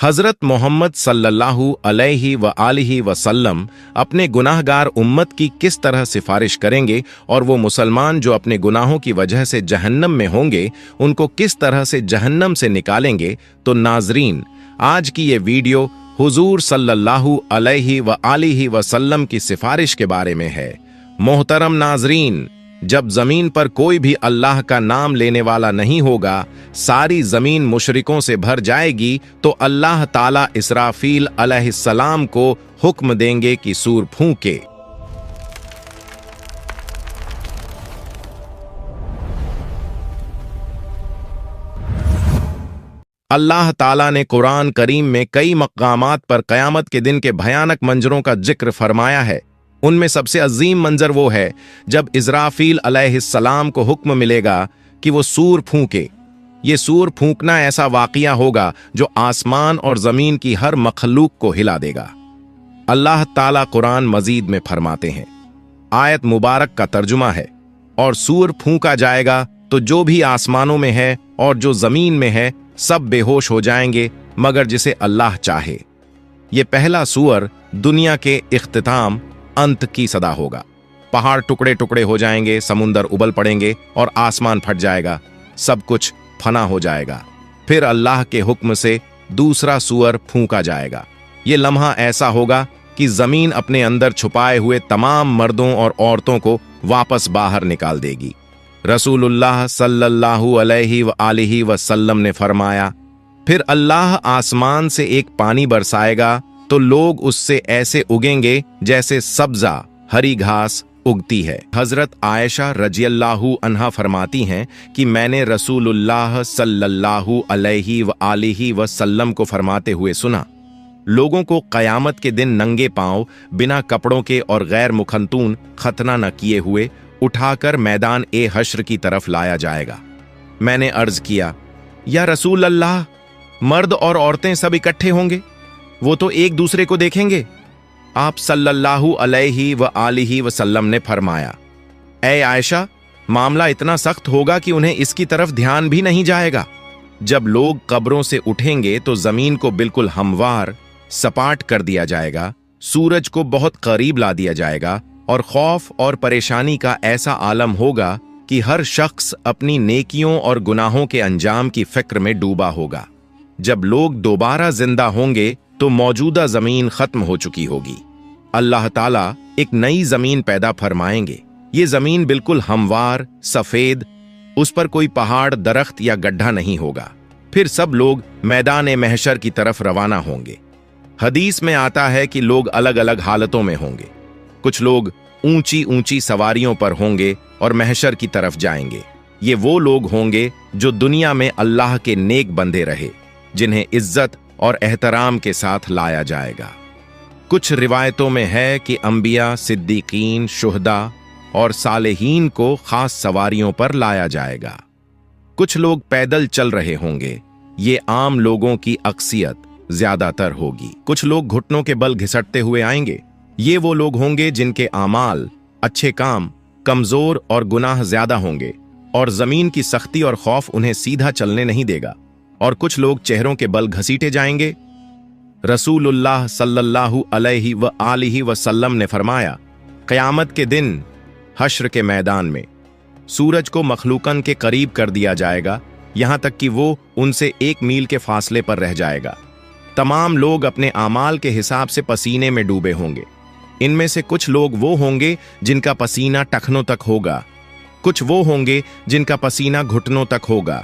हजरत मोहम्मद सल्लल्लाहु अलैहि व आलिहि वसल्लम अपने गुनाहगार उम्मत की किस तरह सिफारिश करेंगे और वो मुसलमान जो अपने गुनाहों की वजह से जहन्नम में होंगे उनको किस तरह से जहन्नम से निकालेंगे। तो नाजरीन, आज की ये वीडियो हुजूर सल्लल्लाहु अलैहि व आलिहि वसल्लम की सिफारिश के बारे में है। मोहतरम नाजरीन, जब जमीन पर कोई भी अल्लाह का नाम लेने वाला नहीं होगा, सारी जमीन मुशरिकों से भर जाएगी, तो अल्लाह ताला इसराफील अलैहिस्सलाम को हुक्म देंगे कि सूर फूंके। अल्लाह ताला ने कुरान करीम में कई मकामात पर क़यामत के दिन के भयानक मंजरों का जिक्र फरमाया है। उनमें सबसे अजीम मंजर वो है जब इज़राफील अलैहिस्सलाम को हुक्म मिलेगा कि वो सूर फूंके। ये सूर फूंकना ऐसा वाक़िया होगा जो आसमान और ज़मीन की हर मखलूक को हिला देगा। अल्लाह ताला कुरान मजीद में फरमाते हैं, आयत मुबारक का तर्जुमा है, और सूर फूंका जाएगा तो जो भी आसमानों में है और जो ज़मीन में है सब बेहोश हो जाएंगे मगर जिसे अल्लाह चाहे। ये पहला सूअर दुनिया के इख्तिताम अंत की सदा होगा। पहाड़ टुकड़े टुकड़े हो जाएंगे, समुंदर उबल पड़ेंगे और आसमान फट जाएगा, सब कुछ फना हो जाएगा। फिर अल्लाह के हुक्म से दूसरा सूअर फूंका जाएगा। ये लम्हा ऐसा होगा कि जमीन अपने अंदर छुपाए हुए तमाम मर्दों और औरतों को वापस बाहर निकाल देगी। रसूलुल्लाह सल्लल्लाहु अलैहि व आलिहि वसल्लम ने फरमाया, फिर अल्लाह आसमान से एक पानी बरसाएगा तो लोग उससे ऐसे उगेंगे जैसे सब्जा हरी घास उगती है। हजरत आयशा रजियल्लाहु अन्हा फरमाती हैं कि मैंने रसूलुल्लाह सल्लल्लाहु अलैहि व आलिहि वसल्लम को फरमाते हुए सुना, लोगों को क़यामत के दिन नंगे पांव बिना कपड़ों के और गैर मुखंतून खतना न किए हुए उठाकर मैदान ए हश्र की तरफ लाया जाएगा। मैंने अर्ज किया, या रसूल अल्लाह, मर्द और औरतें सब इकट्ठे होंगे, वो तो एक दूसरे को देखेंगे। आप सल्लल्लाहु अलैहि व आलिहि वसल्लम ने फरमाया, ऐ आयशा, मामला इतना सख्त होगा कि उन्हें इसकी तरफ ध्यान भी नहीं जाएगा। जब लोग कब्रों से उठेंगे तो जमीन को बिल्कुल हमवार सपाट कर दिया जाएगा, सूरज को बहुत करीब ला दिया जाएगा और खौफ और परेशानी का ऐसा आलम होगा कि हर शख्स अपनी नेकियों और गुनाहों के अंजाम की फिक्र में डूबा होगा। जब लोग दोबारा जिंदा होंगे तो मौजूदा जमीन खत्म हो चुकी होगी। अल्लाह ताला एक नई जमीन पैदा फरमाएंगे। ये जमीन बिल्कुल हमवार सफेद, उस पर कोई पहाड़ दरख्त या गड्ढा नहीं होगा। फिर सब लोग मैदान महशर की तरफ रवाना होंगे। हदीस में आता है कि लोग अलग अलग हालतों में होंगे। कुछ लोग ऊंची ऊंची सवारियों पर होंगे और महशर की तरफ जाएंगे। ये वो लोग होंगे जो दुनिया में अल्लाह के नेक बंदे रहे, जिन्हें इज्जत और एहतराम के साथ लाया जाएगा। कुछ रिवायतों में है कि अंबिया, सिद्दीकीन, शुहदा और सालेहीन को खास सवारियों पर लाया जाएगा। कुछ लोग पैदल चल रहे होंगे। ये आम लोगों की अक्सियत ज्यादातर होगी। कुछ लोग घुटनों के बल घिसटते हुए आएंगे। ये वो लोग होंगे जिनके आमाल, अच्छे काम कमजोर और गुनाह ज्यादा होंगे और जमीन की सख्ती और खौफ उन्हें सीधा चलने नहीं देगा। और कुछ लोग चेहरों के बल घसीटे जाएंगे। रसूलुल्लाह सल्लल्लाहु अलैहि व आलिहि वसल्लम ने फरमाया, क़यामत के दिन हश्र के मैदान में सूरज को मखलूकन के करीब कर दिया जाएगा, यहां तक कि वो उनसे 1 मील के फासले पर रह जाएगा। तमाम लोग अपने आमाल के हिसाब से पसीने में डूबे होंगे। इनमें से कुछ लोग वो होंगे जिनका पसीना टखनों तक होगा, कुछ वो होंगे जिनका पसीना घुटनों तक होगा,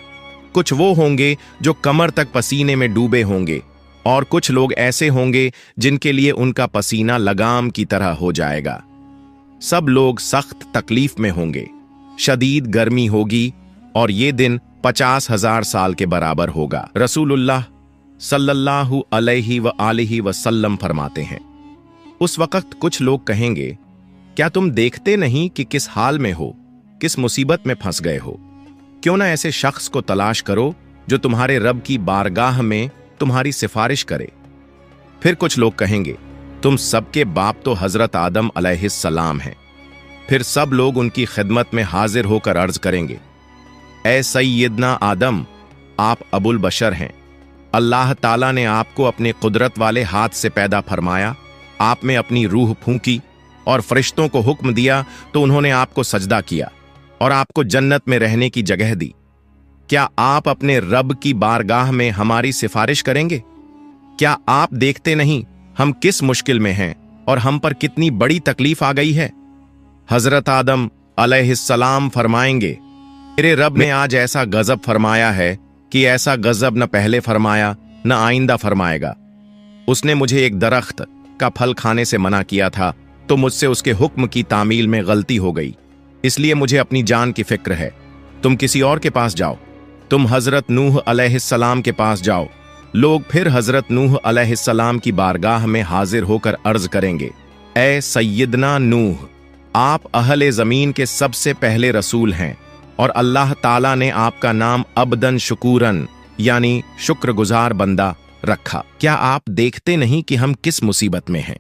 कुछ वो होंगे जो कमर तक पसीने में डूबे होंगे, और कुछ लोग ऐसे होंगे जिनके लिए उनका पसीना लगाम की तरह हो जाएगा। सब लोग सख्त तकलीफ में होंगे, शदीद गर्मी होगी और ये दिन 50,000 साल के बराबर होगा। रसूलुल्लाह सल्लल्लाहु अलैहि व आलिहि वसल्लम फरमाते हैं, उस वक्त कुछ लोग कहेंगे, क्या तुम देखते नहीं कि किस हाल में हो, किस मुसीबत में फंस गए हो? क्यों ना ऐसे शख्स को तलाश करो जो तुम्हारे रब की बारगाह में तुम्हारी सिफारिश करे। फिर कुछ लोग कहेंगे, तुम सबके बाप तो हजरत आदम अलैहिस्सलाम हैं। फिर सब लोग उनकी खिदमत में हाजिर होकर अर्ज करेंगे, ए सैयदना आदम, आप अबुल बशर हैं। अल्लाह ताला ने आपको अपने कुदरत वाले हाथ से पैदा फरमाया, आप में अपनी रूह फूंकी और फरिश्तों को हुक्म दिया तो उन्होंने आपको सजदा किया और आपको जन्नत में रहने की जगह दी। क्या आप अपने रब की बारगाह में हमारी सिफारिश करेंगे? क्या आप देखते नहीं हम किस मुश्किल में हैं और हम पर कितनी बड़ी तकलीफ आ गई है? हजरत आदम अलैहिस्सलाम फरमाएंगे, मेरे रब ने आज ऐसा गजब फरमाया है कि ऐसा गजब न पहले फरमाया न आइंदा फरमाएगा। उसने मुझे एक दरख्त का फल खाने से मना किया था तो मुझसे उसके हुक्म की तामील में गलती हो गई, इसलिए मुझे अपनी जान की फिक्र है। तुम किसी और के पास जाओ, तुम हजरत नूह अलैहिस्सलाम के पास जाओ। लोग फिर हजरत नूह अलैहिस्सलाम की बारगाह में हाजिर होकर अर्ज करेंगे, ए सैयदना नूह, आप अहले जमीन के सबसे पहले रसूल हैं और अल्लाह ताला ने आपका नाम अब्दन शुकूरन यानी शुक्रगुजार बंदा रखा। क्या आप देखते नहीं कि हम किस मुसीबत में हैं?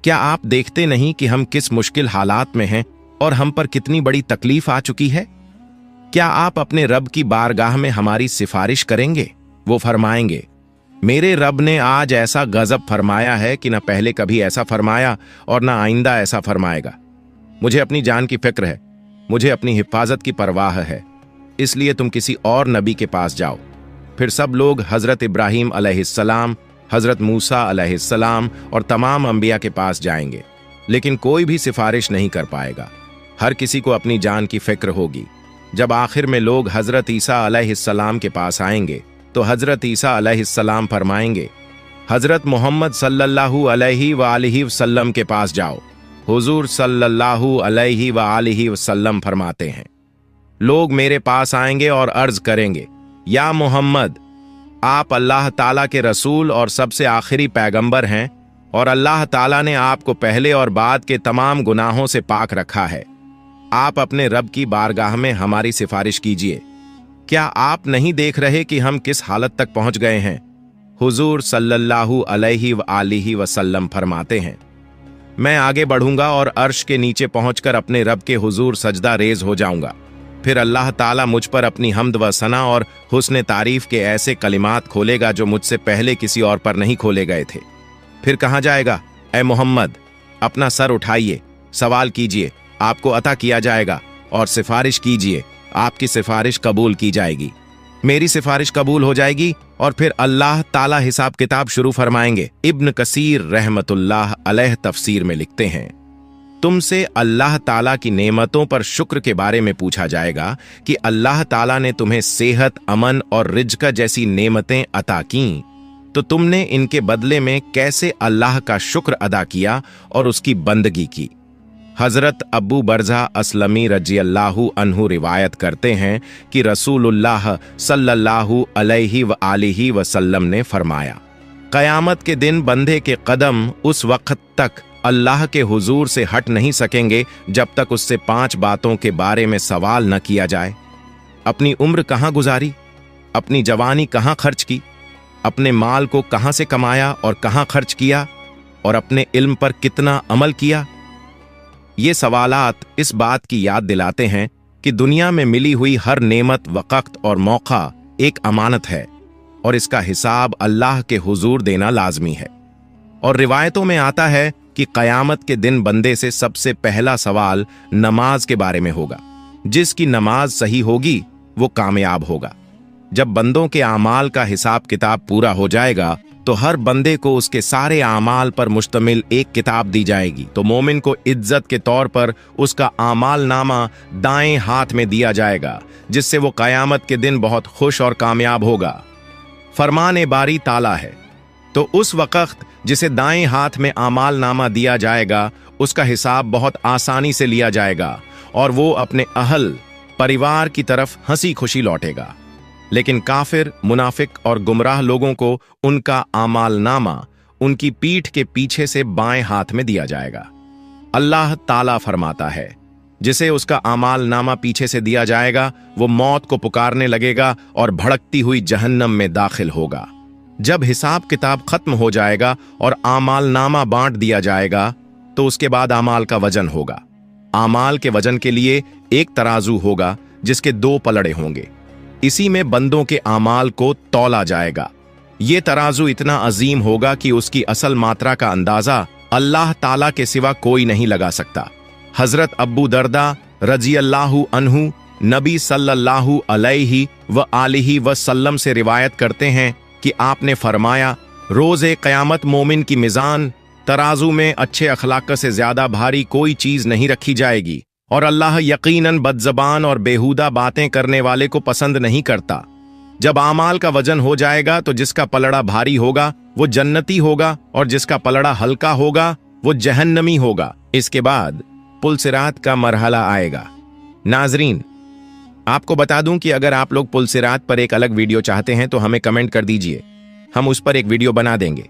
क्या आप देखते नहीं कि हम किस मुश्किल हालात में हैं और हम पर कितनी बड़ी तकलीफ आ चुकी है? क्या आप अपने रब की बारगाह में हमारी सिफारिश करेंगे? वो फरमाएंगे, मेरे रब ने आज ऐसा गजब फरमाया है कि न पहले कभी ऐसा फरमाया और न आइंदा ऐसा फरमाएगा। मुझे अपनी जान की फिक्र है, मुझे अपनी हिफाजत की परवाह है, इसलिए तुम किसी और नबी के पास जाओ। फिर सब लोग हजरत इब्राहीम अलैहिस्सलाम, हजरत मूसा अलैहिस्सलाम और तमाम अंबिया के पास जाएंगे, लेकिन कोई भी सिफारिश नहीं कर पाएगा। हर किसी को अपनी जान की फिक्र होगी। जब आखिर में लोग हजरत ईसा अलैहिस्सलाम के पास आएंगे तो हजरत ईसा अलैहिस्सलाम फरमाएंगे, हजरत मोहम्मद सल्लल्लाहु अलैहि व आलिहि वसल्लम के पास जाओ। हुजूर सल्लल्लाहु अलैहि व आलिहि वसल्लम फरमाते हैं, लोग मेरे पास आएंगे और अर्ज करेंगे, या मोहम्मद, आप अल्लाह ताला के रसूल और सबसे आखिरी पैगंबर हैं और अल्लाह ताला ने आपको पहले और बाद के तमाम गुनाहों से पाक रखा है। आप अपने रब की बारगाह में हमारी सिफारिश कीजिए। क्या आप नहीं देख रहे कि हम किस हालत तक पहुंच गए हैं? हुजूर सल्लल्लाहु अलैहि व आलिहि वसल्लम फरमाते हैं, मैं आगे बढ़ूंगा और अर्श के नीचे पहुंचकर अपने रब के हुजूर सजदा रेज हो जाऊंगा। फिर अल्लाह ताला मुझ पर अपनी हम्द व सना और हुस्न तारीफ के ऐसे कलिमात खोलेगा जो मुझसे पहले किसी और पर नहीं खोले गए थे। फिर कहा जाएगा, ए मोहम्मद, अपना सर उठाइए, सवाल कीजिए, आपको अता किया जाएगा, और सिफारिश कीजिए, आपकी सिफारिश कबूल की जाएगी। मेरी सिफारिश कबूल हो जाएगी और फिर अल्लाह ताला हिसाब किताब शुरू फरमाएंगे। इब्न कसीर रहमतुल्लाह अलैह तफसीर में लिखते हैं, तुमसे अल्लाह ताला की नेमतों पर शुक्र के बारे में पूछा जाएगा कि अल्लाह ताला ने तुम्हें सेहत, अमन और रिज्क जैसी नेमतें अता की, तो तुमने इनके बदले में कैसे अल्लाह का शुक्र अदा किया और उसकी बंदगी की। हजरत अबू बरज़ा असलमी रज़ियल्लाहु अन्हु रिवायत करते हैं कि रसूलुल्लाह सल्लल्लाहु अलैहि व आलिहि वसल्लम ने फरमाया, क़यामत के दिन बंदे के कदम उस वक्त तक अल्लाह के हुजूर से हट नहीं सकेंगे जब तक उससे 5 बातों के बारे में सवाल न किया जाए। अपनी उम्र कहाँ गुजारी, अपनी जवानी कहाँ खर्च की, अपने माल को कहाँ से कमाया और कहाँ खर्च किया, और अपने इल्म पर कितना अमल किया। ये सवालात इस बात की याद दिलाते हैं कि दुनिया में मिली हुई हर नेमत, वक़्त और मौका एक अमानत है और इसका हिसाब अल्लाह के हुजूर देना लाजमी है। और रिवायतों में आता है कि क़यामत के दिन बंदे से सबसे पहला सवाल नमाज के बारे में होगा। जिसकी नमाज सही होगी वो कामयाब होगा। जब बंदों के आमाल का हिसाब किताब पूरा हो जाएगा तो हर बंदे को उसके सारे आमाल पर मुश्तमिल एक किताब दी जाएगी। तो मोमिन को इज्जत के तौर पर उसका आमाल नामा दाएं हाथ में दिया जाएगा, जिससे वो क़यामत के दिन बहुत खुश और कामयाब होगा। फरमान बारी ताला है, तो उस वक़्त जिसे दाएं हाथ में आमाल नामा दिया जाएगा उसका हिसाब बहुत आसानी से लिया जाएगा और वो अपने अहल परिवार की तरफ हंसी खुशी लौटेगा। लेकिन काफिर, मुनाफिक और गुमराह लोगों को उनका आमाल नामा उनकी पीठ के पीछे से बाएं हाथ में दिया जाएगा। अल्लाह ताला फरमाता है, जिसे उसका आमाल नामा पीछे से दिया जाएगा वो मौत को पुकारने लगेगा और भड़कती हुई जहन्नम में दाखिल होगा। जब हिसाब किताब खत्म हो जाएगा और आमाल नामा बांट दिया जाएगा तो उसके बाद आमाल का वजन होगा। आमाल के वजन के लिए एक तराजू होगा जिसके 2 पलड़े होंगे। इसी में बंदों के आमाल को तौला जाएगा। ये तराजू इतना अजीम होगा कि उसकी असल मात्रा का अंदाजा अल्लाह ताला के सिवा कोई नहीं लगा सकता। हजरत अब्बू दर्दा रजी अल्लाहु अन्हु नबी सल्लल्लाहु अलैहि व आलिहि वसल्लम से रिवायत करते हैं कि आपने फरमाया, रोज़े क़यामत मोमिन की मिज़ान तराजू में अच्छे अखलाक से ज्यादा भारी कोई चीज नहीं रखी जाएगी, और अल्लाह यकीनन बदज़बान और बेहुदा बातें करने वाले को पसंद नहीं करता। जब आमाल का वजन हो जाएगा तो जिसका पलड़ा भारी होगा वो जन्नती होगा और जिसका पलड़ा हल्का होगा वो जहन्नमी होगा। इसके बाद पुलसिरात का मरहला आएगा। नाजरीन, आपको बता दूं कि अगर आप लोग पुलसिरात पर एक अलग वीडियो चाहते हैं तो हमें कमेंट कर दीजिए, हम उस पर एक वीडियो बना देंगे।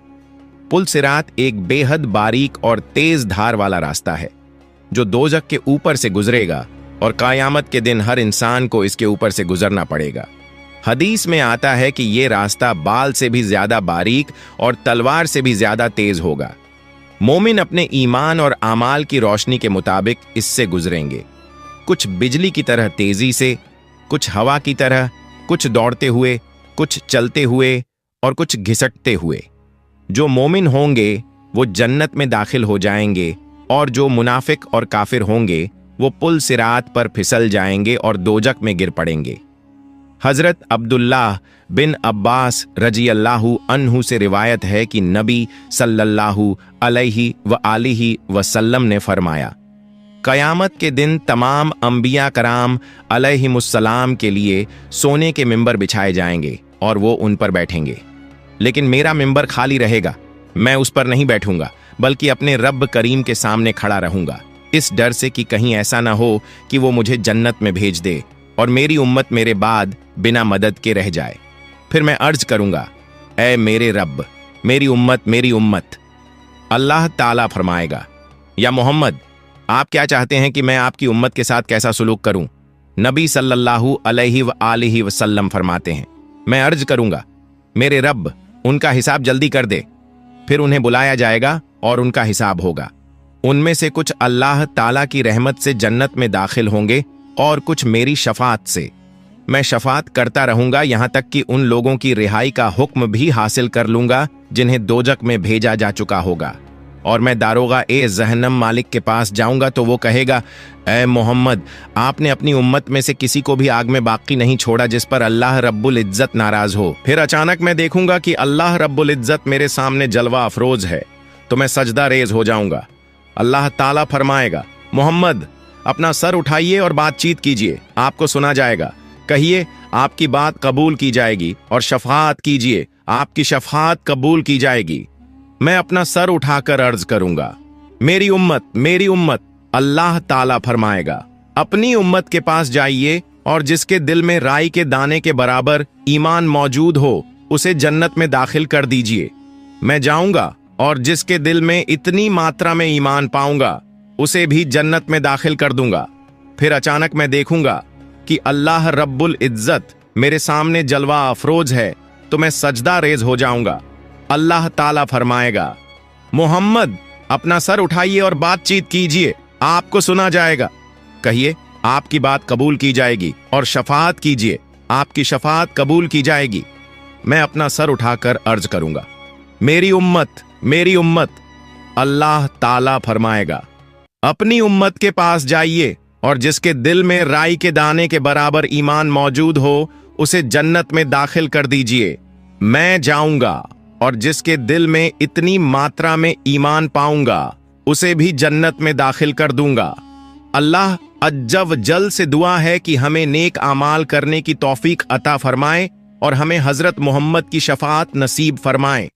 पुलसिरात एक बेहद बारीक और तेज धार वाला रास्ता है जो दोजख के ऊपर से गुजरेगा और क़यामत के दिन हर इंसान को इसके ऊपर से गुजरना पड़ेगा। हदीस में आता है कि ये रास्ता बाल से भी ज्यादा बारीक और तलवार से भी ज्यादा तेज होगा। मोमिन अपने ईमान और आमाल की रोशनी के मुताबिक इससे गुजरेंगे, कुछ बिजली की तरह तेजी से, कुछ हवा की तरह, कुछ दौड़ते हुए, कुछ चलते हुए और कुछ घिसटते हुए। जो मोमिन होंगे वो जन्नत में दाखिल हो जाएंगे और जो मुनाफिक और काफिर होंगे वो पुल सिरात पर फिसल जाएंगे और दोजक में गिर पड़ेंगे। हजरत अब्दुल्लाह बिन अब्बास रजी अल्लाहु अन्हु से रिवायत है कि नबी सल्लल्लाहु अलैहि व आलिहि वसल्लम ने फरमाया, क़यामत के दिन तमाम अंबिया कराम अलैहिमुस्सलाम के लिए सोने के मिंबर बिछाए जाएंगे और वो उन पर बैठेंगे, लेकिन मेरा मिंबर खाली रहेगा। मैं उस पर नहीं बैठूंगा बल्कि अपने रब करीम के सामने खड़ा रहूंगा, इस डर से कि कहीं ऐसा ना हो कि वो मुझे जन्नत में भेज दे और मेरी उम्मत मेरे बाद बिना मदद के रह जाए। फिर मैं अर्ज करूंगा, ऐ मेरे रब, मेरी उम्मत। अल्लाह ताला फरमाएगा, या मोहम्मद, आप क्या चाहते हैं कि मैं आपकी उम्मत के साथ कैसा सुलूक करूं? नबी सल्लल्लाहु अलैहि व आलिहि वसल्लम फरमाते हैं, मैं अर्ज करूंगा, मेरे रब, उनका हिसाब जल्दी कर दे। फिर उन्हें बुलाया जाएगा और उनका हिसाब होगा। उनमें से कुछ अल्लाह ताला की रहमत से जन्नत में दाखिल होंगे और कुछ मेरी शफात से। मैं शफात करता रहूंगा यहां तक कि उन लोगों की रिहाई का हुक्म भी हासिल कर लूंगा जिन्हें दोजक में भेजा जा चुका होगा। और मैं दारोगा ए जहन्नम मालिक के पास जाऊंगा तो वो कहेगा, ऐ मोहम्मद, आपने अपनी उम्मत में से किसी को भी आग में बाकी नहीं छोड़ा जिस पर अल्लाह रब्बुल इज्जत नाराज हो। फिर अचानक मैं देखूंगा कि अल्लाह रब्बुल इज्जत मेरे सामने जलवा अफरोज है, तो मैं सजदा रेज हो जाऊंगा। अल्लाह ताला फरमाएगा, मोहम्मद, अपना सर उठाइए और बातचीत कीजिए, आपको सुना जाएगा। कहिए, आपकी बात कबूल की जाएगी, और शफात कीजिए, आपकी शफात कबूल की जाएगी। मैं अपना सर उठाकर अर्ज करूंगा, मेरी उम्मत। अल्लाह ताला फरमाएगा, अपनी उम्मत के पास जाइए और जिसके दिल में राई के दाने के बराबर ईमान मौजूद हो उसे जन्नत में दाखिल कर दीजिए। मैं जाऊंगा और जिसके दिल में इतनी मात्रा में ईमान पाऊंगा उसे भी जन्नत में दाखिल कर दूंगा। फिर अचानक मैं देखूंगा कि अल्लाह रब्बुल इज्जत मेरे सामने जलवा अफरोज है, तो मैं सजदा रेज हो जाऊंगा। अल्लाह ताला फरमाएगा, मोहम्मद, अपना सर उठाइए और बातचीत कीजिए, आपको सुना जाएगा। कहिए, आपकी बात कबूल की जाएगी, और शफात कीजिए, आपकी शफात कबूल की जाएगी। मैं अपना सर उठाकर अर्ज करूंगा, मेरी उम्मत। अल्लाह ताला फरमाएगा, अपनी उम्मत के पास जाइए और जिसके दिल में राई के दाने के बराबर ईमान मौजूद हो उसे जन्नत में दाखिल कर दीजिए। मैं जाऊंगा और जिसके दिल में इतनी मात्रा में ईमान पाऊंगा उसे भी जन्नत में दाखिल कर दूंगा। अल्लाह अज्जव जल से दुआ है कि हमें नेक आमाल करने की तौफीक अता फरमाए और हमें हजरत मोहम्मद की शफात नसीब फरमाए।